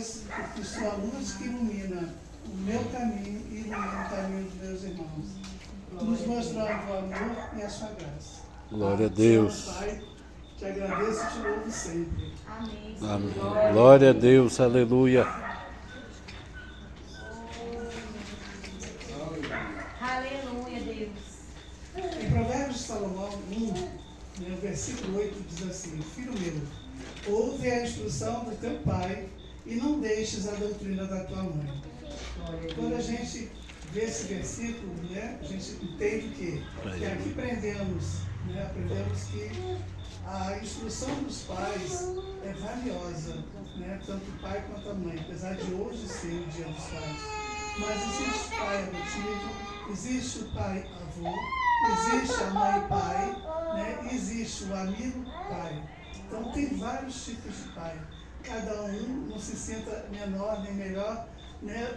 porque sua luz que ilumina o meu caminho e ilumina o caminho dos meus irmãos, nos mostrando o amor e a sua graça. Glória a Deus. Senhor Pai, te agradeço e te louvo sempre. Amém. Amém. Glória a Deus, aleluia. Aleluia, Deus. Em Provérbios de Salomão 1, no versículo 8, diz assim: Filho meu, ouve a instrução do teu pai e não deixes a doutrina da tua mãe. Quando a gente vê esse versículo, né, a gente entende que aqui aprendemos que a instrução dos pais é valiosa, né, tanto o pai quanto a mãe, apesar de hoje ser o dia dos pais. Mas existe o pai adotivo, existe o pai avô, existe a mãe pai, né, existe o amigo pai. Então tem vários tipos de pai. Cada um não se sinta menor nem melhor, né,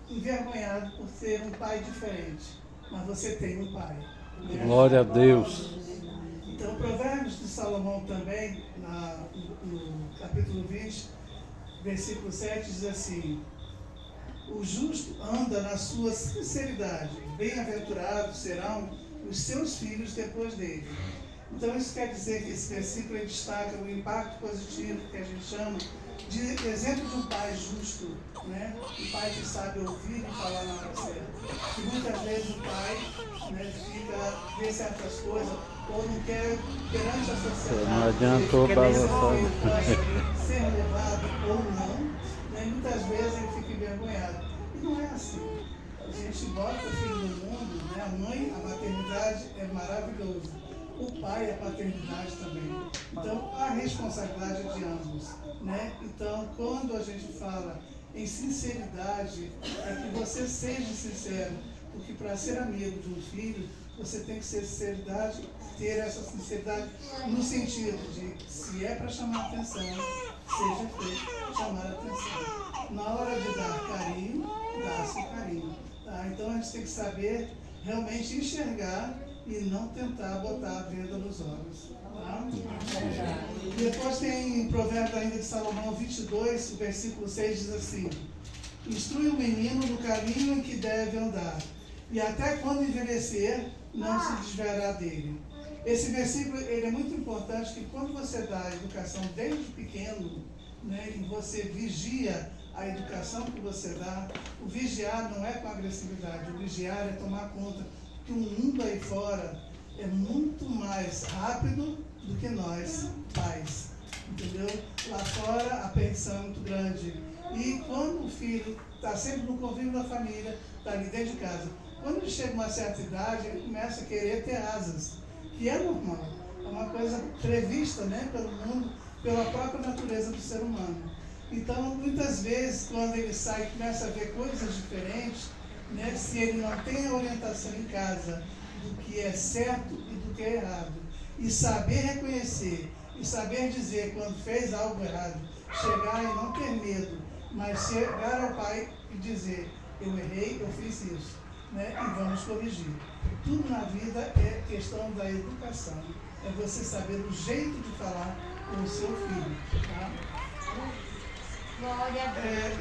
envergonhado por ter um pai diferente. Mas você tem um pai. Né? Glória a Deus. Então, Provérbios de Salomão também, no capítulo 20, versículo 7, diz assim: o justo anda na sua sinceridade, bem-aventurados serão os seus filhos depois dele. Então isso quer dizer que esse versículo destaca o impacto positivo que a gente chama de exemplo de um pai justo, né? Um pai que sabe ouvir e falar na hora certa. E muitas vezes o pai, né, vê certas coisas ou não quer perante a sociedade. Não adiantou balançar. Ser levado ou não, né? Muitas vezes ele fica envergonhado. E não é assim. A gente bota o filho no mundo, né? A mãe, a maternidade é maravilhosa. O pai, a paternidade também. Então, a responsabilidade de ambos, né? Então, quando a gente fala em sinceridade, é que você seja sincero, porque para ser amigo de um filho, você tem que ser sinceridade, ter essa sinceridade no sentido de, se é para chamar atenção, seja feito chamar atenção. Na hora de dar carinho, dá-se carinho. Tá? Então, a gente tem que saber realmente enxergar e não tentar botar a venda nos olhos. Tá? Depois tem em Provérbios ainda de Salomão 22, o versículo 6 diz assim: instrui o menino no caminho em que deve andar, e até quando envelhecer, não se desviará dele. Esse versículo ele é muito importante, que quando você dá a educação desde pequeno, né, e você vigia a educação que você dá, o vigiar não é com agressividade, o vigiar é tomar conta que o mundo aí fora é muito mais rápido do que nós, pais, entendeu? Lá fora a pensão é muito grande. E quando o filho está sempre no convívio da família, está ali dentro de casa, quando ele chega a uma certa idade, ele começa a querer ter asas, que é normal, é uma coisa prevista, né, pelo mundo, pela própria natureza do ser humano. Então, muitas vezes, quando ele sai e começa a ver coisas diferentes, né, se ele não tem a orientação em casa do que é certo e do que é errado, e saber reconhecer, e saber dizer quando fez algo errado, chegar e não ter medo, mas chegar ao pai e dizer: eu errei, eu fiz isso, né, e vamos corrigir. Tudo na vida é questão da educação, é você saber o jeito de falar com o seu filho. Tá? Glória a Deus.